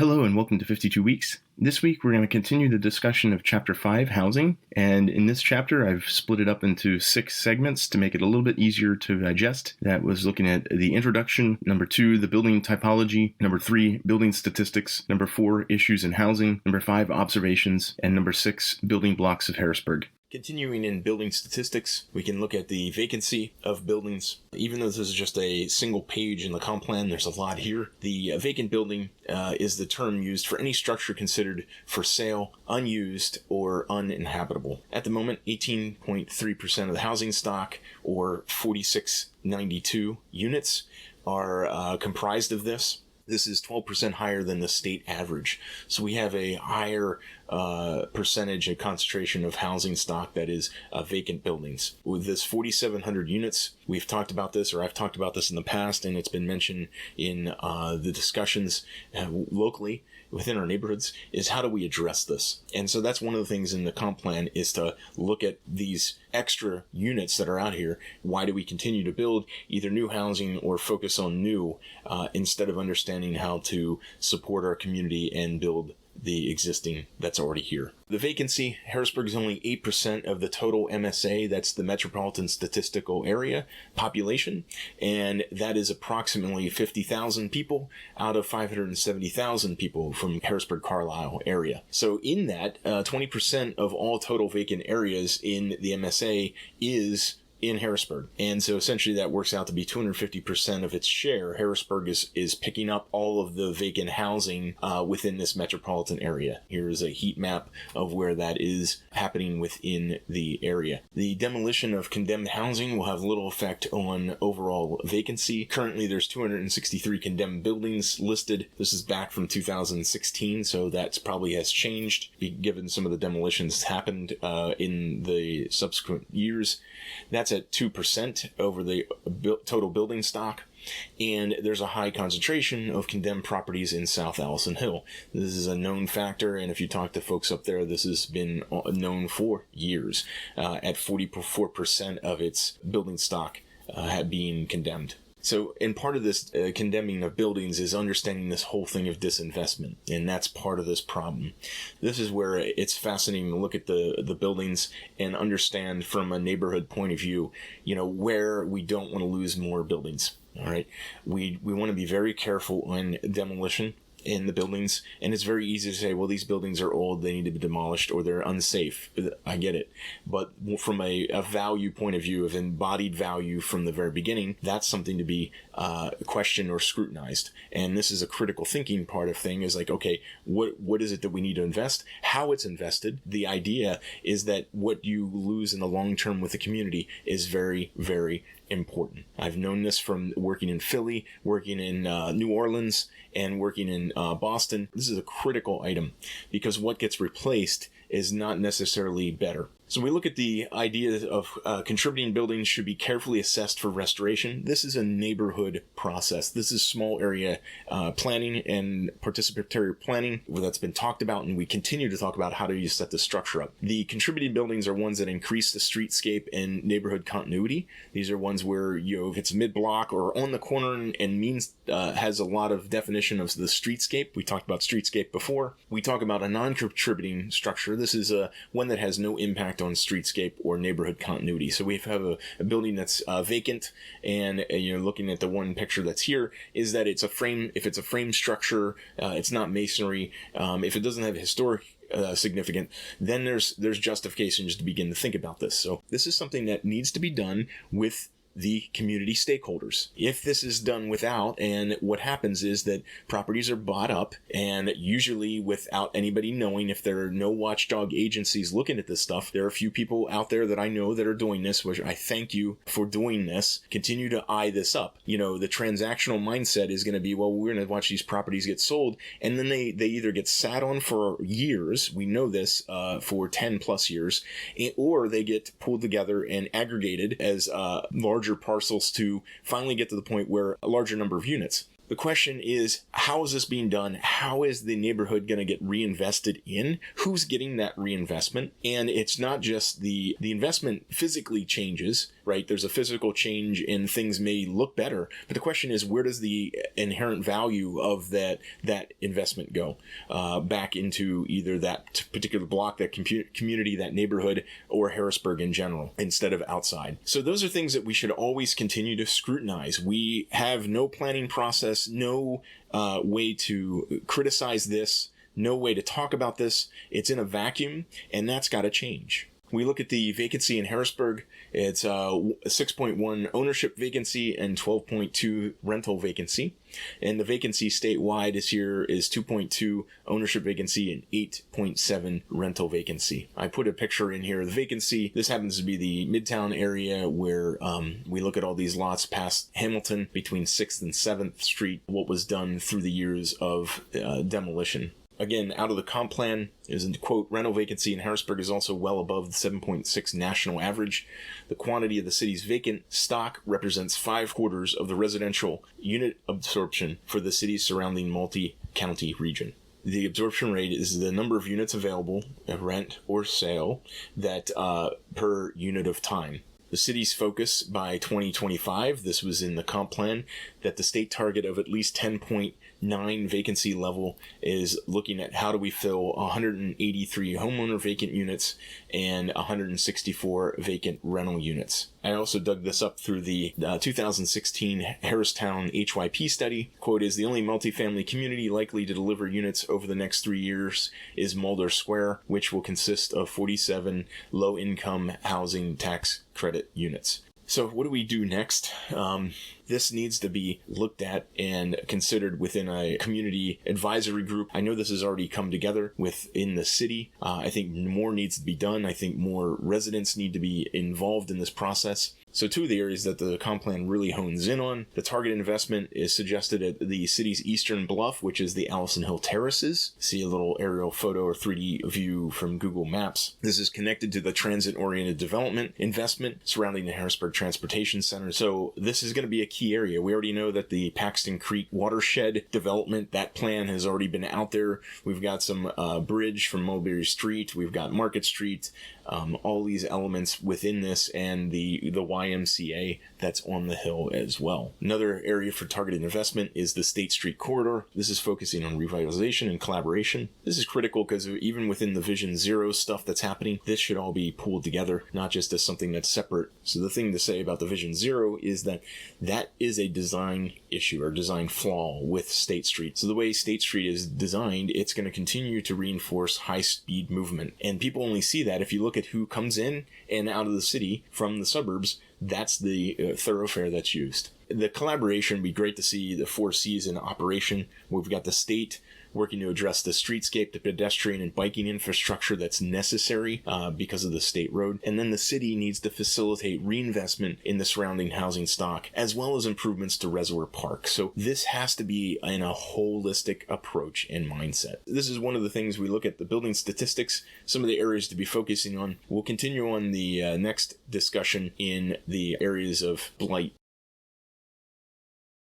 Hello and welcome to 52 Weeks. This week we're going to continue the discussion of Chapter 5, Housing, and in this chapter I've split it up into 6 segments to make it a little bit easier to digest. That was looking at the introduction, number 2, the building typology, number 3, building statistics, number 4, issues in housing, number 5, observations, and number 6, building blocks of Harrisburg. Continuing in building statistics, we can look at the vacancy of buildings. Even though this is just a single page in the comp plan, there's a lot here. The vacant building is the term used for any structure considered for sale, unused, or uninhabitable. At the moment, 18.3% of the housing stock, or 4692 units, are comprised of this. This is 12% higher than the state average. So we have a higher percentage and concentration of housing stock that is vacant buildings. With this 4,700 units, we've talked about this, or I've talked about this in the past, and it's been mentioned in the discussions locally within our neighborhoods, is how do we address this? And so that's one of the things in the comp plan, is to look at these extra units that are out here. Why do we continue to build either new housing or focus on new instead of understanding how to support our community and build the existing that's already here? The vacancy, Harrisburg is only 8% of the total MSA, that's the Metropolitan Statistical Area population, and that is approximately 50,000 people out of 570,000 people from Harrisburg-Carlisle area. So in that, 20% of all total vacant areas in the MSA is in Harrisburg. And so essentially that works out to be 250% of its share. Harrisburg is picking up all of the vacant housing within this metropolitan area. Here is a heat map of where that is happening within the area. The demolition of condemned housing will have little effect on overall vacancy. Currently there's 263 condemned buildings listed. This is back from 2016, so that probably has changed given some of the demolitions happened in the subsequent years. That's at 2% over the total building stock, and there's a high concentration of condemned properties in South Allison Hill. This is a known factor, and if you talk to folks up there, this has been known for years, at 44% of its building stock being condemned. So, and part of this condemning of buildings is understanding this whole thing of disinvestment, and that's part of this problem. This is where it's fascinating to look at the buildings and understand from a neighborhood point of view, where we don't want to lose more buildings. All right, we want to be very careful on demolition in the buildings, and it's very easy to say, well, these buildings are old, they need to be demolished, or they're unsafe. I get it. But from a value point of view, of embodied value from the very beginning, that's something to be questioned or scrutinized. And this is a critical thinking part of thing, is like, okay, what is it that we need to invest? How it's invested? The idea is that what you lose in the long term with the community is very, very important. I've known this from working in Philly, working in New Orleans, and working in Boston. This is a critical item because what gets replaced is not necessarily better. So we look at the idea of contributing buildings should be carefully assessed for restoration. This is a neighborhood process. This is small area planning and participatory planning that's been talked about, and we continue to talk about how do you set the structure up. The contributing buildings are ones that increase the streetscape and neighborhood continuity. These are ones where, if it's mid-block or on the corner and means has a lot of definition of the streetscape. We talked about streetscape before. We talk about a non-contributing structure. This is one that has no impact on streetscape or neighborhood continuity. So we have a building that's vacant, and looking at the one picture that's here, is that it's a frame. If it's a frame structure, it's not masonry. If it doesn't have historic significant, then there's justification just to begin to think about this. So this is something that needs to be done with the community stakeholders. If this is done without, and what happens is that properties are bought up, and usually without anybody knowing, if there are no watchdog agencies looking at this stuff, there are a few people out there that I know that are doing this, which I thank you for doing this. Continue to eye this up. The transactional mindset is going to be, well, we're going to watch these properties get sold, and then they either get sat on for years, we know this, for 10 plus years, or they get pulled together and aggregated as larger parcels to finally get to the point where a larger number of units. The question is, how is this being done? How is the neighborhood going to get reinvested in? Who's getting that reinvestment? And it's not just the investment physically changes, right? There's a physical change and things may look better. But the question is, where does the inherent value of that investment go? Back into either that particular block, that community, that neighborhood, or Harrisburg in general, instead of outside. So those are things that we should always continue to scrutinize. We have no planning process, no way to criticize this, no way to talk about this. It's in a vacuum, and that's got to change. We look at the vacancy in Harrisburg. It's 6.1 ownership vacancy and 12.2 rental vacancy. And the vacancy statewide this year is 2.2 ownership vacancy and 8.7 rental vacancy. I put a picture in here of the vacancy. This happens to be the Midtown area where we look at all these lots past Hamilton between 6th and 7th Street, what was done through the years of demolition. Again, out of the comp plan is, quote, rental vacancy in Harrisburg is also well above the 7.6 national average. The quantity of the city's vacant stock represents 5/4 of the residential unit absorption for the city's surrounding multi-county region. The absorption rate is the number of units available, rent or sale, that per unit of time. The city's focus by 2025, this was in the comp plan, that the state target of at least 10.9 vacancy level is looking at how do we fill 183 homeowner vacant units and 164 vacant rental units. I also dug this up through the 2016 Harristown HYP study. Quote, is the only multifamily community likely to deliver units over the next 3 years is Mulder Square, which will consist of 47 low-income housing tax credit units. So what do we do next? This needs to be looked at and considered within a community advisory group. I know this has already come together within the city. I think more needs to be done. I think more residents need to be involved in this process. So two of the areas that the comp plan really hones in on, the target investment is suggested at the city's eastern bluff, which is the Allison Hill Terraces. See a little aerial photo or 3D view from Google Maps. This is connected to the transit-oriented development investment surrounding the Harrisburg Transportation Center. So this is going to be a key area. We already know that the Paxton Creek watershed development, that plan has already been out there. We've got some bridge from Mulberry Street. We've got Market Street. All these elements within this, and the YMCA that's on the hill as well. Another area for targeted investment is the State Street corridor. This is focusing on revitalization and collaboration. This is critical because even within the Vision Zero stuff that's happening, this should all be pulled together, not just as something that's separate. So the thing to say about the Vision Zero is that is a design issue or design flaw with State Street. So the way State Street is designed, it's going to continue to reinforce high-speed movement. And people only see that if you look at who comes in and out of the city from the suburbs. That's the thoroughfare that's used. The collaboration would be great to see the 4 C's in operation. We've got the state working to address the streetscape, the pedestrian and biking infrastructure that's necessary because of the state road. And then the city needs to facilitate reinvestment in the surrounding housing stock, as well as improvements to Reservoir Park. So this has to be in a holistic approach and mindset. This is one of the things we look at the building statistics, some of the areas to be focusing on. We'll continue on the next discussion in the areas of blight